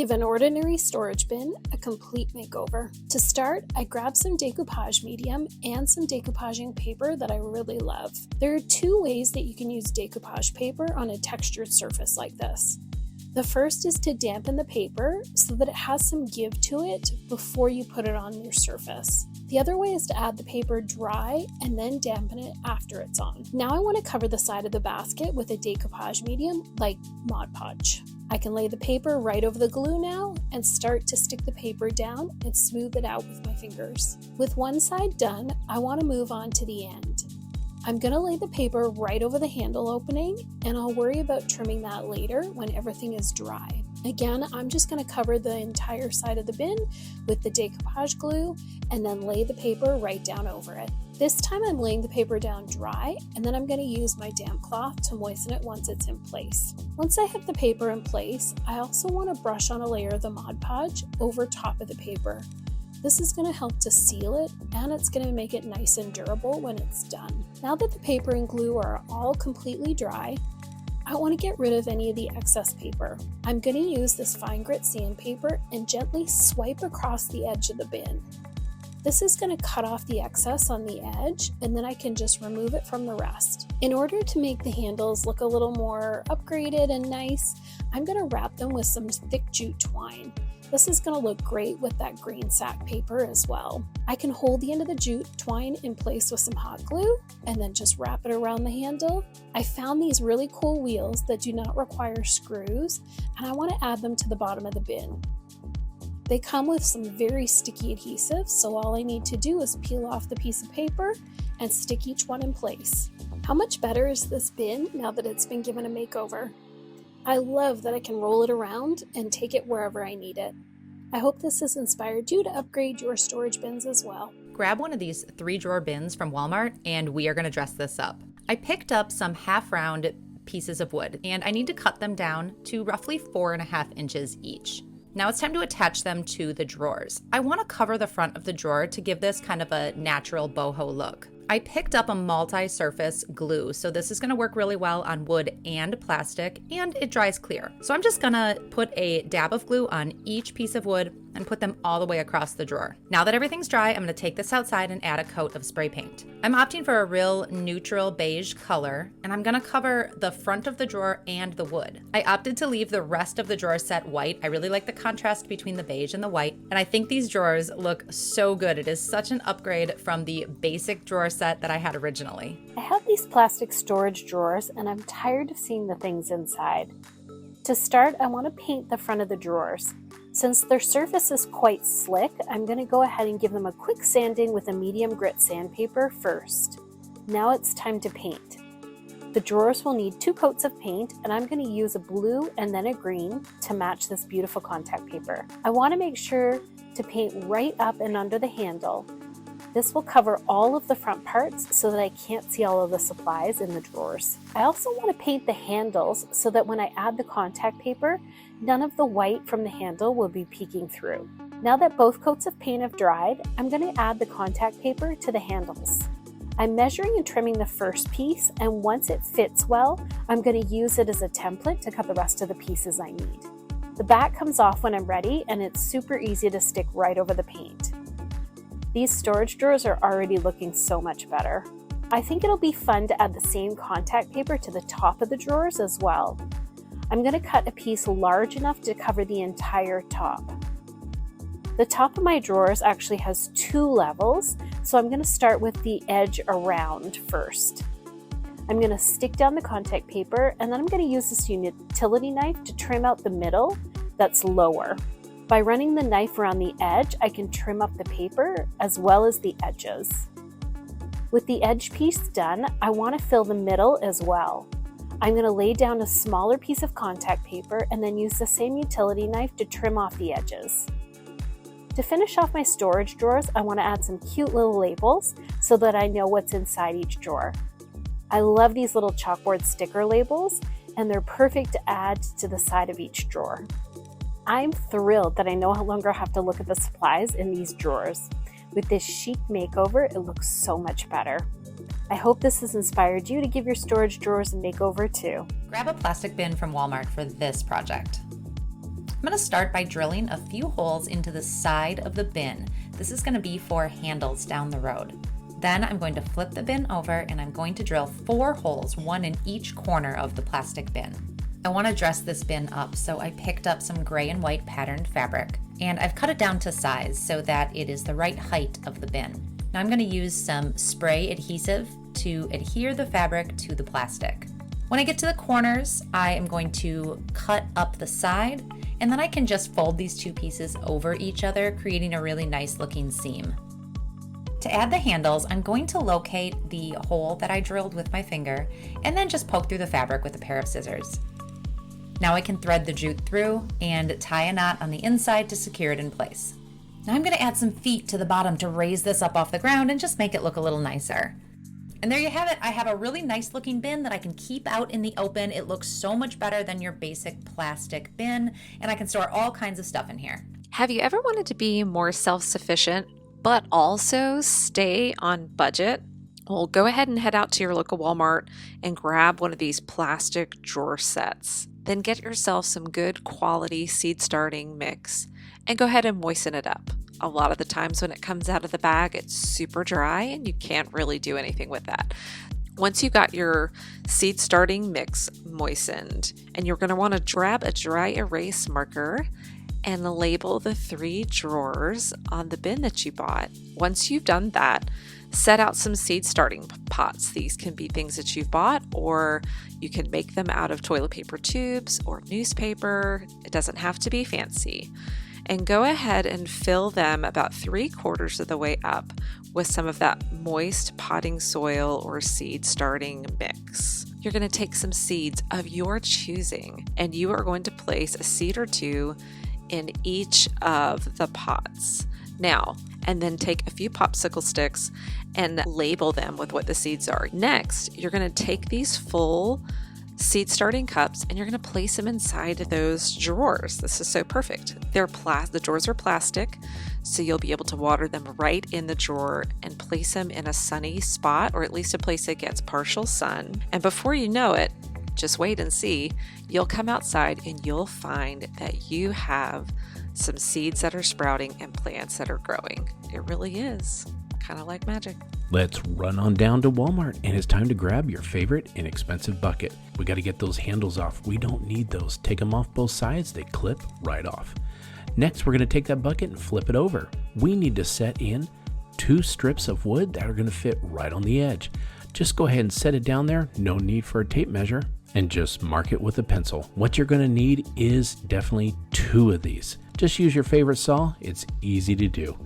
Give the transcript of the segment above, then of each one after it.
Give an ordinary storage bin a complete makeover. To start, I grabbed some decoupage medium and some decoupaging paper that I really love. There are two ways that you can use decoupage paper on a textured surface like this. The first is to dampen the paper so that it has some give to it before you put it on your surface. The other way is to add the paper dry and then dampen it after it's on. Now I want to cover the side of the basket with a decoupage medium like Mod Podge. I can lay the paper right over the glue now and start to stick the paper down and smooth it out with my fingers. With one side done, I want to move on to the end. I'm going to lay the paper right over the handle opening, and I'll worry about trimming that later when everything is dry. Again, I'm just going to cover the entire side of the bin with the decoupage glue and then lay the paper right down over it. This time I'm laying the paper down dry, and then I'm going to use my damp cloth to moisten it once it's in place. Once I have the paper in place, I also want to brush on a layer of the Mod Podge over top of the paper. This is going to help to seal it, and it's going to make it nice and durable when it's done. Now that the paper and glue are all completely dry, I want to get rid of any of the excess paper. I'm going to use this fine grit sandpaper and gently swipe across the edge of the bin. This is going to cut off the excess on the edge, and then I can just remove it from the rest. In order to make the handles look a little more upgraded and nice, I'm going to wrap them with some thick jute twine. This is going to look great with that green sack paper as well. I can hold the end of the jute twine in place with some hot glue and then just wrap it around the handle. I found these really cool wheels that do not require screws, and I want to add them to the bottom of the bin. They come with some very sticky adhesive, so all I need to do is peel off the piece of paper and stick each one in place. How much better is this bin now that it's been given a makeover? I love that I can roll it around and take it wherever I need it. I hope this has inspired you to upgrade your storage bins as well. Grab one of these 3-drawer bins from Walmart and we are going to dress this up. I picked up some half-round pieces of wood and I need to cut them down to roughly 4.5 inches each. Now it's time to attach them to the drawers. I want to cover the front of the drawer to give this kind of a natural boho look. I picked up a multi-surface glue, so this is going to work really well on wood and plastic, and it dries clear. So I'm just going to put a dab of glue on each piece of wood and put them all the way across the drawer. Now that everything's dry, I'm going to take this outside and add a coat of spray paint. I'm opting for a real neutral beige color, and I'm going to cover the front of the drawer and the wood. I opted to leave the rest of the drawer set white. I really like the contrast between the beige and the white, and I think these drawers look so good. It is such an upgrade from the basic drawer set that I had originally. I have these plastic storage drawers, and I'm tired of seeing the things inside. To start, I want to paint the front of the drawers. Since their surface is quite slick, I'm going to go ahead and give them a quick sanding with a medium grit sandpaper first. Now it's time to paint. The drawers will need 2 coats of paint, and I'm going to use a blue and then a green to match this beautiful contact paper. I want to make sure to paint right up and under the handle. This will cover all of the front parts so that I can't see all of the supplies in the drawers. I also want to paint the handles so that when I add the contact paper, none of the white from the handle will be peeking through. Now that both coats of paint have dried, I'm going to add the contact paper to the handles. I'm measuring and trimming the first piece, and once it fits well, I'm going to use it as a template to cut the rest of the pieces I need. The back comes off when I'm ready, and it's super easy to stick right over the paint. These storage drawers are already looking so much better. I think it'll be fun to add the same contact paper to the top of the drawers as well. I'm going to cut a piece large enough to cover the entire top. The top of my drawers actually has 2 levels, so I'm going to start with the edge around first. I'm going to stick down the contact paper, and then I'm going to use this utility knife to trim out the middle that's lower. By running the knife around the edge, I can trim up the paper as well as the edges. With the edge piece done, I want to fill the middle as well. I'm going to lay down a smaller piece of contact paper and then use the same utility knife to trim off the edges. To finish off my storage drawers, I want to add some cute little labels so that I know what's inside each drawer. I love these little chalkboard sticker labels, and they're perfect to add to the side of each drawer. I'm thrilled that I no longer have to look at the supplies in these drawers. With this chic makeover, it looks so much better. I hope this has inspired you to give your storage drawers a makeover too. Grab a plastic bin from Walmart for this project. I'm going to start by drilling a few holes into the side of the bin. This is going to be for handles down the road. Then I'm going to flip the bin over and I'm going to drill 4 holes, 1 in each corner of the plastic bin. I want to dress this bin up, so I picked up some gray and white patterned fabric, and I've cut it down to size so that it is the right height of the bin. Now I'm going to use some spray adhesive to adhere the fabric to the plastic. When I get to the corners, I am going to cut up the side, and then I can just fold these 2 pieces over each other, creating a really nice looking seam. To add the handles, I'm going to locate the hole that I drilled with my finger and then just poke through the fabric with a pair of scissors. Now I can thread the jute through and tie a knot on the inside to secure it in place. Now I'm going to add some feet to the bottom to raise this up off the ground and just make it look a little nicer. And there you have it. I have a really nice looking bin that I can keep out in the open. It looks so much better than your basic plastic bin, and I can store all kinds of stuff in here. Have you ever wanted to be more self-sufficient, but also stay on budget? Well, go ahead and head out to your local Walmart and grab one of these plastic drawer sets. Then get yourself some good quality seed starting mix and go ahead and moisten it up. A lot of the times when it comes out of the bag, it's super dry and you can't really do anything with that. Once you got your seed starting mix moistened, and you're going to want to grab a dry erase marker and label the 3 drawers on the bin that you bought. Once you've done that, set out some seed starting pots. These can be things that you've bought, or you can make them out of toilet paper tubes or newspaper. It doesn't have to be fancy. And go ahead and fill them about 3/4 of the way up with some of that moist potting soil or seed starting mix. You're going to take some seeds of your choosing, and you are going to place a seed or 2 in each of the pots. Now, and then take a few popsicle sticks and label them with what the seeds are. Next, you're going to take these full seed starting cups and you're going to place them inside those drawers. This is so perfect. The drawers are plastic, so you'll be able to water them right in the drawer and place them in a sunny spot, or at least a place that gets partial sun. And before you know it, just wait and see, you'll come outside and you'll find that you have some seeds that are sprouting and plants that are growing. It really is kind of like magic. Let's run on down to Walmart, and it's time to grab your favorite inexpensive bucket. We got to get those handles off. We don't need those. Take them off both sides. They clip right off. Next, we're going to take that bucket and flip it over. We need to set in 2 strips of wood that are going to fit right on the edge. Just go ahead and set it down there. No need for a tape measure, and just mark it with a pencil. What you're going to need is definitely 2 of these. Just use your favorite saw. It's easy to do.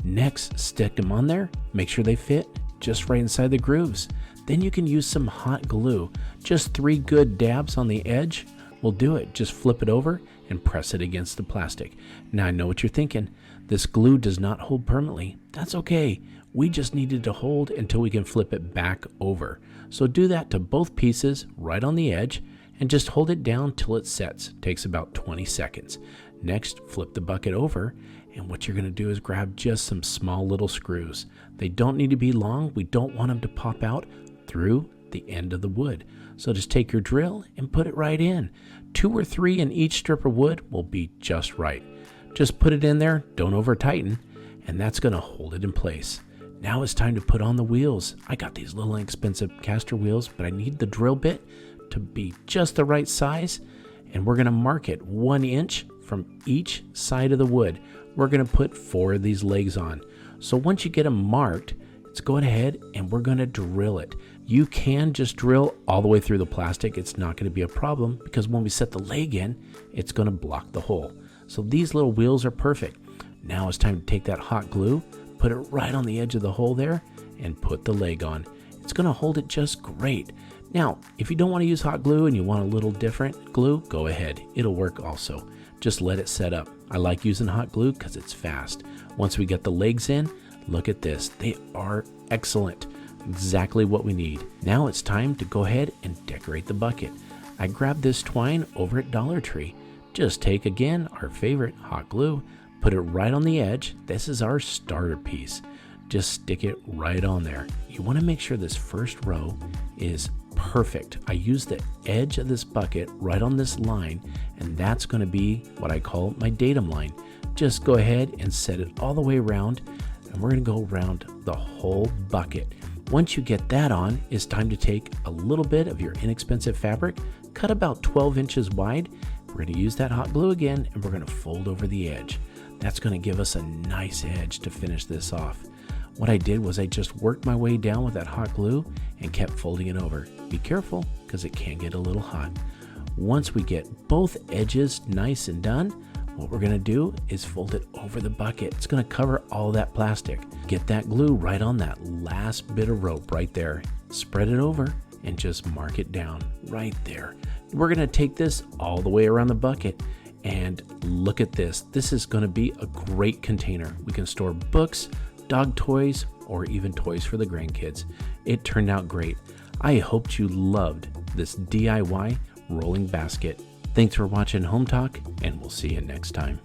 Next, stick them on there. Make sure they fit just right inside the grooves. Then you can use some hot glue. Just 3 good dabs on the edge will do it. Just flip it over and press it against the plastic. Now I know what you're thinking. This glue does not hold permanently. That's okay. We just needed to hold until we can flip it back over. So do that to both pieces right on the edge and just hold it down till it sets. It takes about 20 seconds. Next, flip the bucket over, and what you're going to do is grab just some small little screws. They don't need to be long. We don't want them to pop out through the end of the wood. So just take your drill and put it right in. 2 or 3 in each strip of wood will be just right. Just put it in there, don't over tighten, and that's going to hold it in place. Now it's time to put on the wheels. I got these little inexpensive caster wheels, but I need the drill bit to be just the right size, and we're going to mark it 1 inch from each side of the wood. We're going to put 4 of these legs on. So once you get them marked, let's go ahead and we're going to drill it. You can just drill all the way through the plastic. It's not going to be a problem because when we set the leg in, it's going to block the hole. So these little wheels are perfect. Now it's time to take that hot glue, put it right on the edge of the hole there, and put the leg on. It's going to hold it just great. Now, if you don't want to use hot glue and you want a little different glue, go ahead. It'll work also. Just let it set up. I like using hot glue because it's fast. Once we get the legs in, look at this. They are excellent. Exactly what we need. Now it's time to go ahead and decorate the bucket. I grabbed this twine over at Dollar Tree. Just take again our favorite hot glue, put it right on the edge. This is our starter piece. Just stick it right on there. You want to make sure this first row is perfect. I use the edge of this bucket right on this line, and that's going to be what I call my datum line. Just go ahead and set it all the way around, and we're going to go around the whole bucket. Once you get that on, it's time to take a little bit of your inexpensive fabric, cut about 12 inches wide. We're going to use that hot glue again, and we're going to fold over the edge. That's going to give us a nice edge to finish this off. What I did was I just worked my way down with that hot glue and kept folding it over. Be careful, because it can get a little hot. Once we get both edges nice and done, what we're going to do is fold it over the bucket. It's going to cover all that plastic. Get that glue right on that last bit of rope right there. Spread it over and just mark it down right there. We're going to take this all the way around the bucket, and look at this. This is going to be a great container. We can store books, dog toys, or even toys for the grandkids. It turned out great. I hoped you loved this DIY rolling basket. Thanks for watching Home Talk, and we'll see you next time.